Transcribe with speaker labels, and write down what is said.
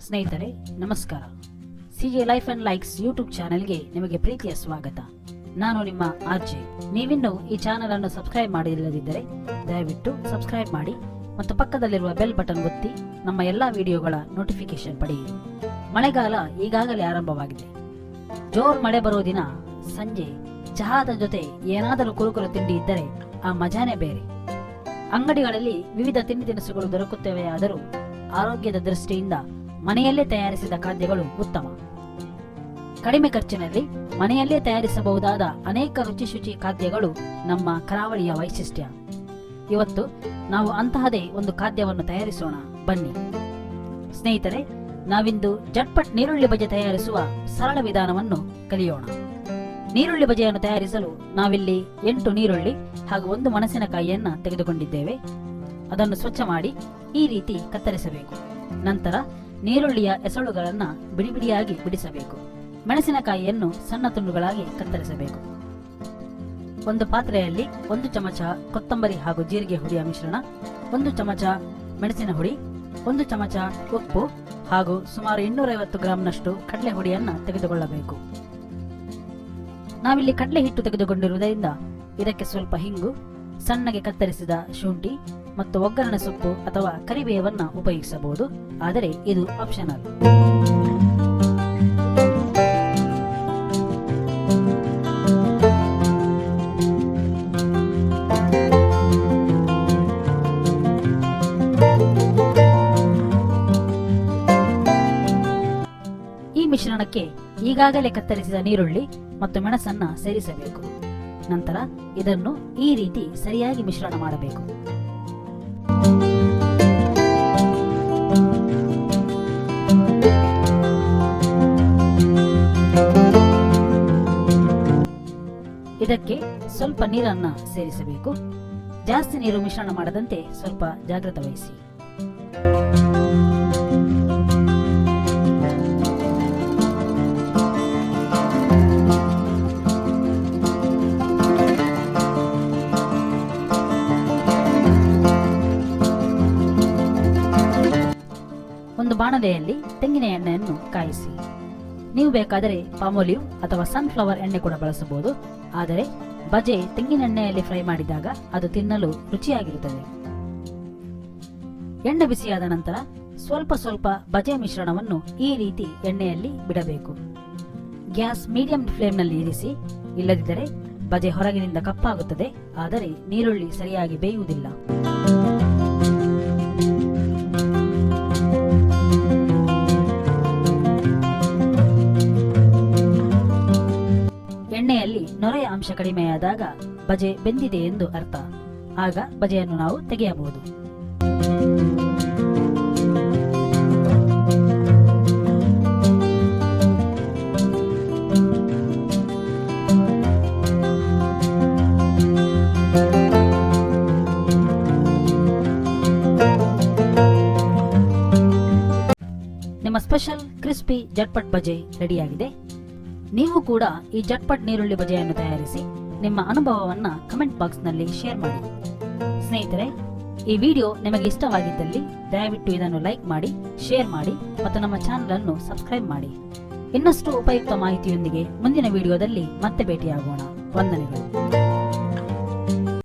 Speaker 1: ಸ್ನೇಹಿತರೆ ನಮಸ್ಕಾರ. CJ life and likes YouTube ಚಾನೆಲ್ಗೆ ನಿಮಗೆ ಪ್ರೀತಿಯ ಸ್ವಾಗತ. ನಾನು ನಿಮ್ಮ ಆರ್ಜೆ. ನೀವಿನ್ನೂ ಈ ಚಾನೆಲ್ ಅನ್ನು ಸಬ್ಸ್ಕ್ರೈಬ್ ಮಾಡಿಲ್ಲದಿದ್ದರೆ ದಯವಿಟ್ಟು ಸಬ್ಸ್ಕ್ರೈಬ್ ಮಾಡಿ ಮತ್ತು ಪಕ್ಕದಲ್ಲಿರುವ ಬೆಲ್ ಬಟನ್ ಒತ್ತಿ ನಮ್ಮ ಎಲ್ಲಾ ವಿಡಿಯೋಗಳ ನೋಟಿಫಿಕೇಶನ್ ಪಡೆಯಿರಿ. ಮಳೆಗಾಲ ಈಗಾಗಲೇ ಆರಂಭವಾಗಿದೆ. ಜೋರ್ ಮಳೆ ಬರೋ ದಿನ ಸಂಜೆ ಚಹಾದ ಜೊತೆ ಏನಾದರೂ ಕುರುಕುರು ತಿಂಡಿ ಇದ್ದರೆ ಆ ಮಜಾನೇ ಬೇರೆ. ಅಂಗಡಿಗಳಲ್ಲಿ ವಿವಿಧ ತಿಂಡಿ ತಿನಿಸುಗಳು ದೊರಕುತ್ತವೆಯಾದರೂ ಆರೋಗ್ಯದ ದೃಷ್ಟಿಯಿಂದ ಮನೆಯಲ್ಲೇ ತಯಾರಿಸಿದ ಖಾದ್ಯಗಳು ಉತ್ತಮ. ಕಡಿಮೆ ಖರ್ಚಿನಲ್ಲಿ ಮನೆಯಲ್ಲೇ ತಯಾರಿಸಬಹುದಾದ ಅನೇಕ ರುಚಿ ಶುಚಿ ಖಾದ್ಯಗಳು ನಮ್ಮ ಕರಾವಳಿಯ ವೈಶಿಷ್ಟ್ಯ. ಇವತ್ತು ನಾವು ಅಂತಹದೇ ಒಂದು ಖಾದ್ಯವನ್ನು ತಯಾರಿಸೋಣ, ಬನ್ನಿ ಸ್ನೇಹಿತರೆ. ನಾವಿಂದು ಜಟ್ಪಟ್ ನೀರುಳ್ಳಿ ಬಜೆ ತಯಾರಿಸುವ ಸರಳ ವಿಧಾನವನ್ನು ಕಲಿಯೋಣ. ನೀರುಳ್ಳಿ ಬಜೆಯನ್ನು ತಯಾರಿಸಲು ನಾವಿಲ್ಲಿ 8 ನೀರುಳ್ಳಿ ಹಾಗೂ 1 ಮೆಣಸಿನಕಾಯಿಯನ್ನ ತೆಗೆದುಕೊಂಡಿದ್ದೇವೆ. ಅದನ್ನು ಸ್ವಚ್ಛ ಮಾಡಿ ಈ ರೀತಿ ಕತ್ತರಿಸಬೇಕು. ನಂತರ ನೀರುಳ್ಳಿಯ ಎಸಳುಗಳನ್ನ ಬಿಡಿಬಿಡಿಯಾಗಿ ಬಿಡಿಸಬೇಕು. ಮೆಣಸಿನಕಾಯಿಯನ್ನು ಸಣ್ಣ ತುಂಡುಗಳಾಗಿ ಕತ್ತರಿಸಬೇಕು. ಒಂದು ಪಾತ್ರೆಯಲ್ಲಿ 1 ಚಮಚ ಕೊತ್ತಂಬರಿ ಹಾಗೂ ಜೀರಿಗೆ ಹುಡಿಯ ಮಿಶ್ರಣ, 1 ಚಮಚ ಮೆಣಸಿನ ಹುಡಿ, 1 ಚಮಚ ಉಪ್ಪು ಹಾಗೂ ಸುಮಾರು 250 ಗ್ರಾಂನಷ್ಟು ಕಡಲೆ ಹುಡಿಯನ್ನ ತೆಗೆದುಕೊಳ್ಳಬೇಕು. ನಾವಿಲ್ಲಿ ಕಡಲೆ ಹಿಟ್ಟು ತೆಗೆದುಕೊಂಡಿರುವುದರಿಂದ ಇದಕ್ಕೆ ಸ್ವಲ್ಪ ಹಿಂಗು, ಸಣ್ಣಗೆ ಕತ್ತರಿಸಿದ ಶುಂಠಿ ಮತ್ತು ಒಗ್ಗರಣೆ ಸೊಪ್ಪು ಅಥವಾ ಕರಿಬೇವನ್ನ ಉಪಯೋಗಿಸಬಹುದು, ಆದರೆ ಇದು ಆಪ್ಷನಲ್. ಈ ಮಿಶ್ರಣಕ್ಕೆ ಈಗಾಗಲೇ ಕತ್ತರಿಸಿದ ನೀರುಳ್ಳಿ ಮತ್ತು ಮೆಣಸನ್ನ ಸೇರಿಸಬೇಕು. ನಂತರ ಇದನ್ನು ಈ ರೀತಿ ಸರಿಯಾಗಿ ಮಿಶ್ರಣ ಮಾಡಬೇಕು. ಇದಕ್ಕೆ ಸ್ವಲ್ಪ ನೀರನ್ನ ಸೇರಿಸಬೇಕು. ಜಾಸ್ತಿ ನೀರು ಮಿಶ್ರಣ ಮಾಡದಂತೆ ಸ್ವಲ್ಪ ಜಾಗ್ರತೆ ವಹಿಸಿ. ಒಂದು ಬಾಣಲೆಯಲ್ಲಿ ತೆಂಗಿನ ಎಣ್ಣೆಯನ್ನು ಕಾಯಿಸಿ. ನೀವು ಬೇಕಾದರೆ ಪಾಮೋಲಿವ್ ಅಥವಾ ಸನ್ಫ್ಲವರ್ ಎಣ್ಣೆ ಕೂಡ ಬಳಸಬಹುದು, ಆದರೆ ಬಜೆ ತೆಂಗಿನ ಎಣ್ಣೆಯಲ್ಲಿ ಫ್ರೈ ಮಾಡಿದಾಗ ಅದು ತಿನ್ನಲು ರುಚಿಯಾಗಿರುತ್ತದೆ. ಎಣ್ಣೆ ಬಿಸಿಯಾದ ನಂತರ ಸ್ವಲ್ಪ ಸ್ವಲ್ಪ ಬಜೆ ಮಿಶ್ರಣವನ್ನು ಈ ರೀತಿ ಎಣ್ಣೆಯಲ್ಲಿ ಬಿಡಬೇಕು. ಗ್ಯಾಸ್ ಮೀಡಿಯಂ ಫ್ಲೇಮ್ನಲ್ಲಿ ಇರಿಸಿ, ಇಲ್ಲದಿದ್ದರೆ ಬಜೆ ಹೊರಗಿನಿಂದ ಕಪ್ಪಾಗುತ್ತದೆ, ಆದರೆ ನೀರುಳ್ಳಿ ಸರಿಯಾಗಿ ಬೇಯುವುದಿಲ್ಲ. ಎಣ್ಣೆಯಲ್ಲಿ ನೊರೆಯ ಅಂಶ ಕಡಿಮೆಯಾದಾಗ ಬಜೆ ಬೆಂದಿದೆ ಎಂದು ಅರ್ಥ. ಆಗ ಬಜೆಯನ್ನು ನಾವು ತೆಗೆಯಬಹುದು. ನಿಮ್ಮ ಸ್ಪೆಷಲ್ ಕ್ರಿಸ್ಪಿ ಜಟ್ಪಟ್ ಬಜೆ ರೆಡಿಯಾಗಿದೆ. ನೀವು ಕೂಡ ಈ ಜಟ್ಪಟ್ ನೀರುಳ್ಳಿ ಬಜೆಯನ್ನು ತಯಾರಿಸಿ ನಿಮ್ಮ ಅನುಭವವನ್ನ ಕಮೆಂಟ್ ಬಾಕ್ಸ್ ನಲ್ಲಿ ಶೇರ್ ಮಾಡಿ. ಸ್ನೇಹಿತರೆ, ಈ ವಿಡಿಯೋ ನಿಮಗೆ ಇಷ್ಟವಾಗಿದ್ದಲ್ಲಿ ದಯವಿಟ್ಟು ಇದನ್ನು ಲೈಕ್ ಮಾಡಿ, ಶೇರ್ ಮಾಡಿ ಮತ್ತು ನಮ್ಮ ಚಾನೆಲ್ ಅನ್ನು ಸಬ್ಸ್ಕ್ರೈಬ್ ಮಾಡಿ. ಇನ್ನಷ್ಟು ಉಪಯುಕ್ತ ಮಾಹಿತಿಯೊಂದಿಗೆ ಮುಂದಿನ ವಿಡಿಯೋದಲ್ಲಿ ಮತ್ತೆ ಭೇಟಿಯಾಗೋಣ. ವಂದನೆಗಳು.